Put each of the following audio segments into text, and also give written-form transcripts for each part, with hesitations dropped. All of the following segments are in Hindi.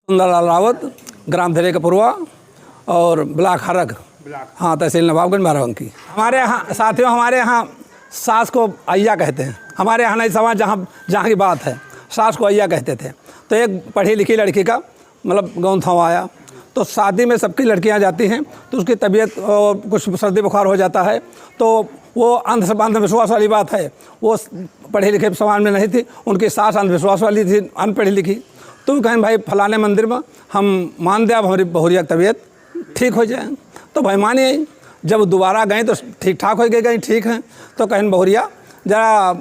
सुंदरलाल रावत, ग्राम धरेकपुरवा और ब्लॉक हरग, हाँ, तहसील नवाबगंज बाराबंकी। हमारे यहाँ साथियों, हमारे यहाँ सास को अय्या कहते हैं। हमारे यहाँ नहीं समाज जहाँ की बात है, सास को अय्या कहते थे। तो एक पढ़ी लिखी लड़की का मतलब गौंथाव आया, तो शादी में सबकी लड़कियां जाती हैं, तो उसकी तबीयत और कुछ सर्दी बुखार हो जाता है, तो वो अंधविश्वास वाली बात है। वो पढ़े लिखे समाज में नहीं थी, उनकी सास अंधविश्वास वाली थी, अनपढ़ी लिखी। तो कहें भाई फलाने मंदिर में हम मान दे, अब हमारी बहुरिया तबीयत ठीक हो जाए। तो भाई मानिए, जब दोबारा गए तो ठीक ठाक हो गई, ठीक है। तो कहें बहुरिया जरा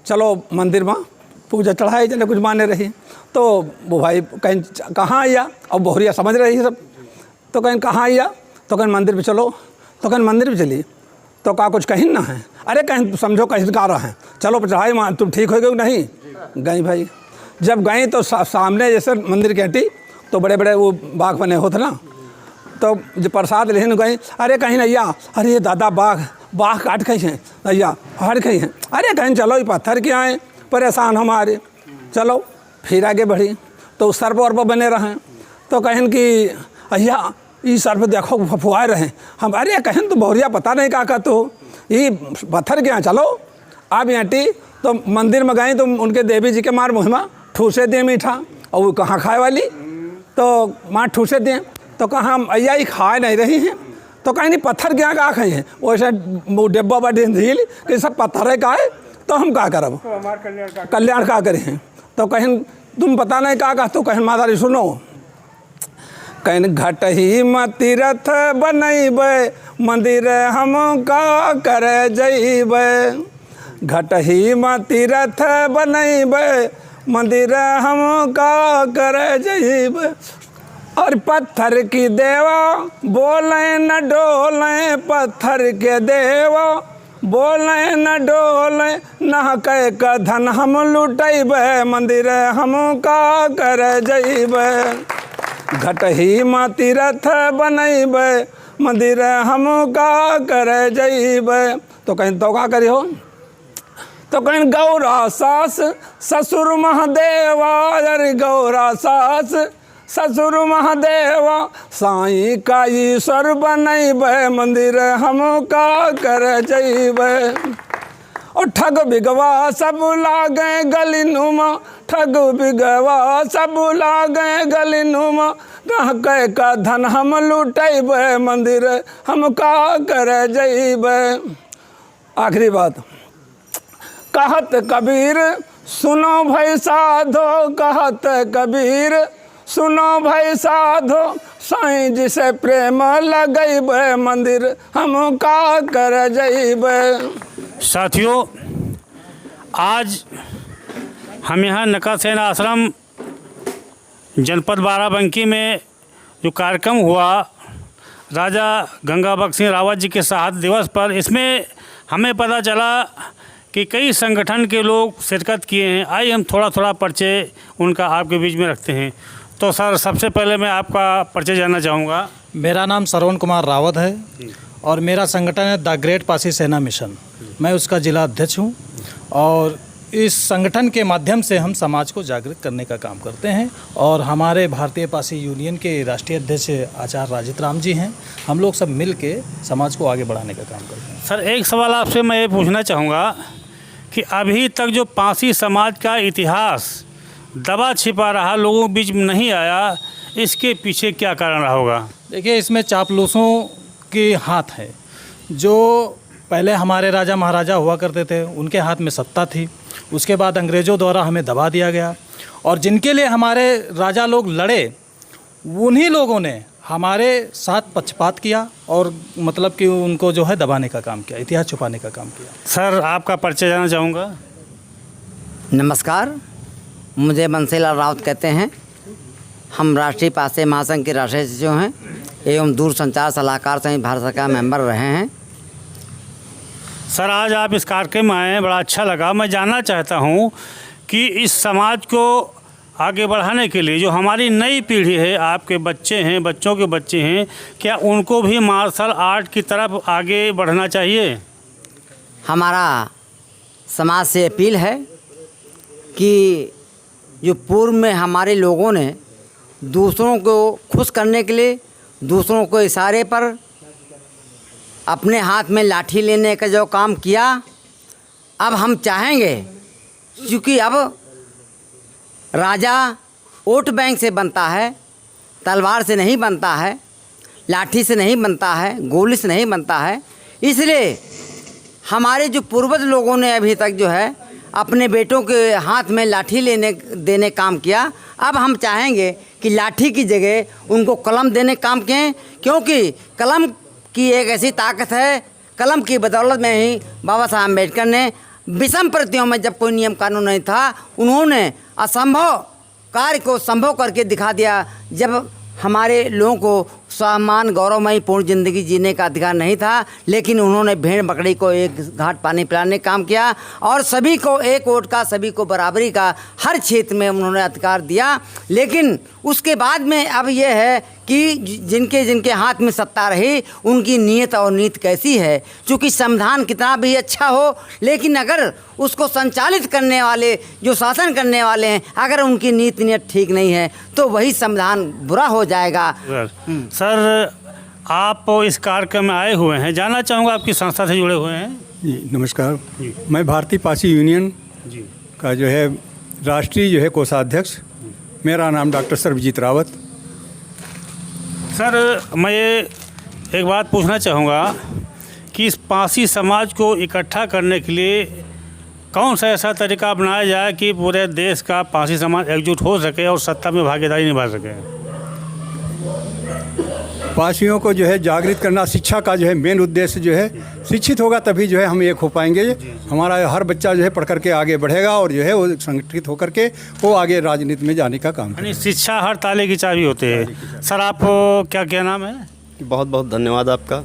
चलो मंदिर में पूजा चढ़ाई, चले कुछ माने रही। तो वो भाई कहीं कहाँ आया, अब बहुरिया समझ रही है सब। तो कहीं कहाँ आया, तो कहीं मंदिर पे चलो। तो कहीं मंदिर पे चली, तो कहा कुछ कहीं ना है, अरे कहीं समझो कहीं गा रहा है, चलो पर चढ़ाई, तुम ठीक हो गए नहीं। गई भाई, जब गई तो सामने जैसे मंदिर की हटी, तो बड़े बड़े वो बाग बने होते ना, तो जो प्रसाद लेने गए, अरे कहीं नैया, अरे ये दादा बाघ काट गई हैं नैया, हट गई हैं। अरे कहीं चलो, ये पत्थर के आए, परेशान हमारे, चलो फिर आगे बढ़ी। तो सर्प वर्प बने रहे, तो कहें कि अय्या ये सर्प देखो फुआए रहे हम। अरे कहें तो बहुरिया पता नहीं का तो ये पत्थर के यहाँ चलो। आप हटी तो मंदिर में गए, तो उनके देवी जी के मार मुहिमा ठूसे दिए मीठा, और वो कहाँ खाए वाली, तो माँ ठूसे दिए। तो कहाँ हम अय्या ही खाए नहीं रही हैं, तो कहीं नहीं पत्थर के यहाँ कहाँ खाई हैं, वैसे वो डिब्बा बड़ी झील कि सब पत्थर है का है, तो हम क्या करब, कल्याण का करें हैं। तो कहीं तुम पता नहीं का, तो कहीं माता री सुनो, कहीं घट ही में तीरथ बनैब, मंदिर हम का कर जैब। घट ही में तीरथ बनैब, मंदिर हम का कर जैब। और पत्थर की देवा बोले न डोले, पत्थर के देवा बोले न डोले, न कह का धन हम लुटैब, मंदिर हम का कर जैब। घट ही में तीरथ बनैब, मंदिर हम का कर जैब। तो कहीं तो का करी हो, तो कहीं गौरा सास ससुर महादेवा, अरे गौरा सास ससुर महादेवा, साईं का ईश्वर बनैब, मंदिर हम का कर जैब। और ठग बिगवा सब लागे गली नुमा, ठग बिगवा सब लागे गली नुमा, कह कह का धन हम लुटैब, मंदिर हम का कर जैब। आखिरी बात, कहत कबीर सुनो भाई साधो, कहत कबीर सुनो भाई साधो, साईं जी से प्रेम लगैब, मंदिर हम का कर जैब। साथियों, आज हम यहाँ नकासेन आश्रम जनपद बाराबंकी में जो कार्यक्रम हुआ राजा गंगा बख्श सिंह रावत जी के शहादत दिवस पर, इसमें हमें पता चला कि कई संगठन के लोग शिरकत किए हैं। आइए हम थोड़ा थोड़ा परिचय उनका आपके बीच में रखते हैं। तो सर, सबसे पहले मैं आपका परिचय जानना चाहूँगा। मेरा नाम श्रवण कुमार रावत है और मेरा संगठन है द ग्रेट पासी सेना मिशन। मैं उसका जिला अध्यक्ष हूँ और इस संगठन के माध्यम से हम समाज को जागृत करने का काम करते हैं। और हमारे भारतीय पासी यूनियन के राष्ट्रीय अध्यक्ष आचार्य राजित राम जी हैं। हम लोग सब मिल के समाज को आगे बढ़ाने का काम करते हैं। सर, एक सवाल आपसे मैं ये पूछना चाहूँगा कि अभी तक जो पासी समाज का इतिहास दबा छिपा रहा, लोगों के बीच में नहीं आया, इसके पीछे क्या कारण रहा होगा? देखिए, इसमें चापलूसों के हाथ है। जो पहले हमारे राजा महाराजा हुआ करते थे, उनके हाथ में सत्ता थी। उसके बाद अंग्रेज़ों द्वारा हमें दबा दिया गया, और जिनके लिए हमारे राजा लोग लड़े, उन्हीं लोगों ने हमारे साथ पक्षपात किया और मतलब कि उनको जो है दबाने का काम किया, इतिहास छुपाने का काम किया। सर, आपका परिचय जानना चाहूँगा। नमस्कार, मुझे बंसीलाल रावत कहते हैं। हम राष्ट्रीय पासे महासंघ के राष्ट्रीय सचिव हैं एवं दूरसंचार सलाहकार संघ भारत सरकार मेंबर रहे हैं। सर, आज आप इस कार्यक्रम में आए, बड़ा अच्छा लगा। मैं जानना चाहता हूँ कि इस समाज को आगे बढ़ाने के लिए जो हमारी नई पीढ़ी है, आपके बच्चे हैं, बच्चों के बच्चे हैं, क्या उनको भी मार्शल आर्ट की तरफ आगे बढ़ना चाहिए? हमारा समाज से अपील है कि जो पूर्व में हमारे लोगों ने दूसरों को खुश करने के लिए, दूसरों को इशारे पर अपने हाथ में लाठी लेने का जो काम किया, अब हम चाहेंगे, क्योंकि अब राजा वोट बैंक से बनता है, तलवार से नहीं बनता है, लाठी से नहीं बनता है, गोली से नहीं बनता है। इसलिए हमारे जो पूर्वज लोगों ने अभी तक जो है अपने बेटों के हाथ में लाठी लेने देने काम किया, अब हम चाहेंगे कि लाठी की जगह उनको कलम देने काम किए, क्योंकि कलम की एक ऐसी ताकत है, कलम की बदौलत में ही बाबा साहब अम्बेडकर ने विषम परिस्थितियों में जब कोई नियम कानून नहीं था, उन्होंने असंभव कार्य को संभव करके दिखा दिया। जब हमारे लोगों को सम्मान गौरवमयी पूर्ण ज़िंदगी जीने का अधिकार नहीं था, लेकिन उन्होंने भेड़ बकरी को एक घाट पानी पिलाने का काम किया और सभी को एक वोट का, सभी को बराबरी का हर क्षेत्र में उन्होंने अधिकार दिया। लेकिन उसके बाद में अब यह है कि जिनके जिनके हाथ में सत्ता रही, उनकी नीयत और नीति कैसी है। चूँकि संविधान कितना भी अच्छा हो, लेकिन अगर उसको संचालित करने वाले, जो शासन करने वाले हैं, अगर उनकी नीति नीयत ठीक नहीं है तो वही संविधान बुरा हो जाएगा। सर, आप इस कार्यक्रम में आए हुए हैं, जानना चाहूँगा आपकी संस्था से जुड़े हुए हैं? जी नमस्कार। मैं भारतीय पासी यूनियन का जो है राष्ट्रीय जो है कोषाध्यक्ष, मेरा नाम डॉक्टर सर्वजीत रावत। सर, मैं एक बात पूछना चाहूँगा कि इस पासी समाज को इकट्ठा करने के लिए कौन सा ऐसा तरीका अपनाया जाए कि पूरे देश का पासी समाज एकजुट हो सके और सत्ता में भागीदारी निभा सके? पासियों को जो है जागृत करना, शिक्षा का जो है मेन उद्देश्य जो है, शिक्षित होगा तभी जो है हम एक हो पाएंगे। हमारा हर बच्चा जो है पढ़ करके आगे बढ़ेगा और जो है वो संगठित होकर के वो आगे राजनीति में जाने का काम यानी शिक्षा हर ताले की चाबी होती है। सर, आप क्या नाम है? बहुत बहुत धन्यवाद आपका।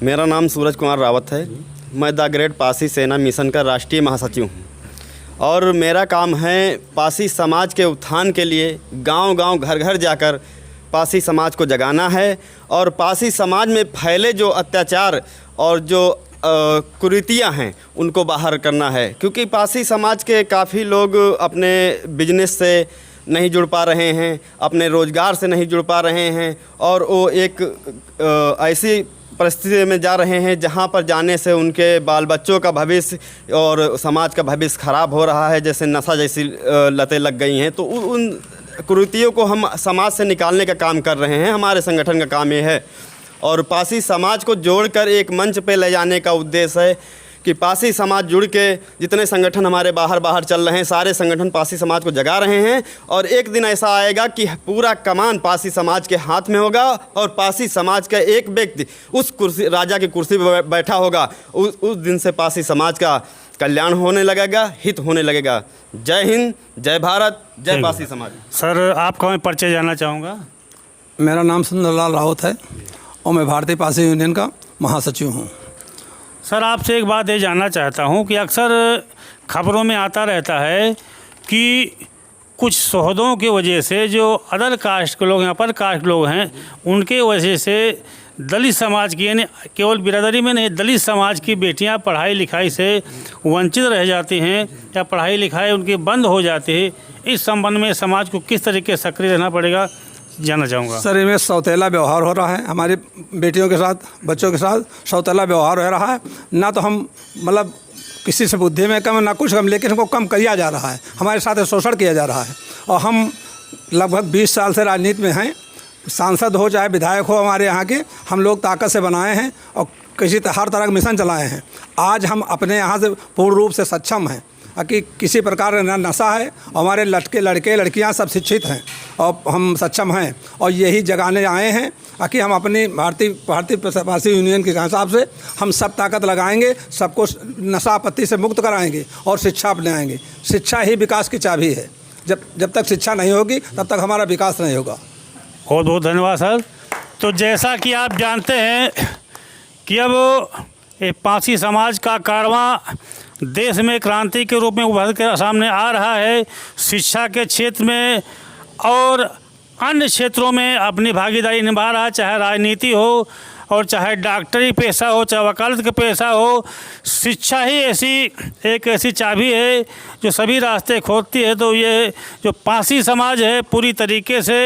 मेरा नाम सूरज कुमार रावत है। मैं द ग्रेट पासी सेना मिशन का राष्ट्रीय महासचिव हूँ और मेरा काम है पासी समाज के उत्थान के लिए गांव-गांव, घर-घर जाकर पासी समाज को जगाना है और पासी समाज में फैले जो अत्याचार और जो कुरीतियाँ हैं उनको बाहर करना है। क्योंकि पासी समाज के काफ़ी लोग अपने बिजनेस से नहीं जुड़ पा रहे हैं, अपने रोज़गार से नहीं जुड़ पा रहे हैं और वो एक ऐसी परिस्थिति में जा रहे हैं जहां पर जाने से उनके बाल बच्चों का भविष्य और समाज का भविष्य ख़राब हो रहा है, जैसे नशा जैसी लतें लग गई हैं। तो उन कुरीतियों को हम समाज से निकालने का काम कर रहे हैं। हमारे संगठन का काम ये है और पासी समाज को जोड़कर एक मंच पे ले जाने का उद्देश्य है कि पासी समाज जुड़ के, जितने संगठन हमारे बाहर चल रहे हैं, सारे संगठन पासी समाज को जगा रहे हैं और एक दिन ऐसा आएगा कि पूरा कमान पासी समाज के हाथ में होगा और पासी समाज का एक व्यक्ति उस कुर्सी, राजा की कुर्सी पर बैठा होगा। उस दिन से पासी समाज का कल्याण होने लगेगा, हित होने लगेगा। जय हिंद, जय भारत, जय पासी समाज। सर, आपका मैं परिचय जानना चाहूँगा। मेरा नाम सुंदरलाल रावत है और मैं भारतीय पासी यूनियन का महासचिव हूँ। सर, आपसे एक बात ये जानना चाहता हूँ कि अक्सर खबरों में आता रहता है कि कुछ शोहदों की वजह से जो अदर कास्ट के लोग हैं, अपर कास्ट लोग हैं, उनके वजह से दलित समाज की, यानी केवल बिरादरी में नहीं, दलित समाज की बेटियां पढ़ाई लिखाई से वंचित रह जाती हैं या पढ़ाई लिखाई उनकी बंद हो जाती है। इस संबंध में समाज को किस तरीके से सक्रिय रहना पड़ेगा, जानना चाहूँगा। सर, इनमें सौतेला व्यवहार हो रहा है, हमारी बेटियों के साथ, बच्चों के साथ सौतेला व्यवहार हो रहा है। ना तो हम मतलब किसी से बुद्धि में कम, ना कुछ कम, लेकिन हमको कम किया जा रहा है, हमारे साथ शोषण किया जा रहा है। और हम लगभग 20 साल से राजनीति में हैं, सांसद हो चाहे विधायक हो हमारे यहाँ के, हम लोग ताकत से बनाए हैं और हर तरह का मिशन चलाए हैं। आज हम अपने यहाँ से पूर्ण रूप से सक्षम हैं कि किसी प्रकार का नशा है, हमारे लड़के लड़कियाँ सब शिक्षित हैं और हम सक्षम हैं और यही जगाने आए हैं कि हम अपनी भारतीय पासी यूनियन के हिसाब से हम सब ताकत लगाएंगे, सबको नशा आपत्ति से मुक्त कराएंगे और शिक्षा अपनाएंगे। शिक्षा ही विकास की चाबी है। जब तक शिक्षा नहीं होगी तब तक हमारा विकास नहीं होगा। बहुत बहुत धन्यवाद सर। तो जैसा कि आप जानते हैं कि अब पासी समाज का कारवां देश में क्रांति के रूप में उभर कर सामने आ रहा है। शिक्षा के क्षेत्र में और अन्य क्षेत्रों में अपनी भागीदारी निभा रहा है, चाहे राजनीति हो, और चाहे डॉक्टरी पेशा हो, चाहे वकालत का पेशा हो, शिक्षा ही एक ऐसी चाबी है जो सभी रास्ते खोलती है। तो ये जो पारसी समाज है पूरी तरीके से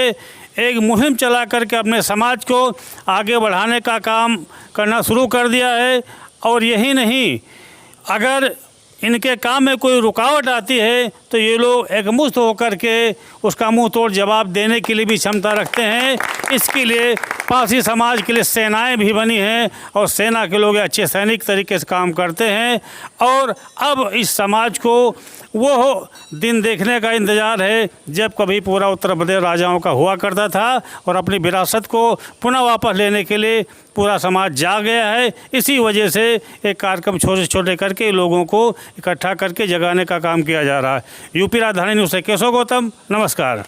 एक मुहिम चला करके अपने समाज को आगे बढ़ाने का काम करना शुरू कर दिया है। और यही नहीं, अगर इनके काम में कोई रुकावट आती है तो ये लोग एकमुश्त होकर के उसका मुंह तोड़ जवाब देने के लिए भी क्षमता रखते हैं। इसके लिए पारसी समाज के लिए सेनाएं भी बनी हैं और सेना के लोग अच्छे सैनिक तरीके से काम करते हैं। और अब इस समाज को वो दिन देखने का इंतज़ार है जब कभी पूरा उत्तर प्रदेश राजाओं का हुआ करता था और अपनी विरासत को पुनः वापस लेने के लिए पूरा समाज जाग गया है। इसी वजह से एक कार्यक्रम छोटे छोटे करके लोगों को इकट्ठा करके जगाने का काम किया जा रहा है। यूपी राजधानी न्यूज़ से केशव गौतम, नमस्कार।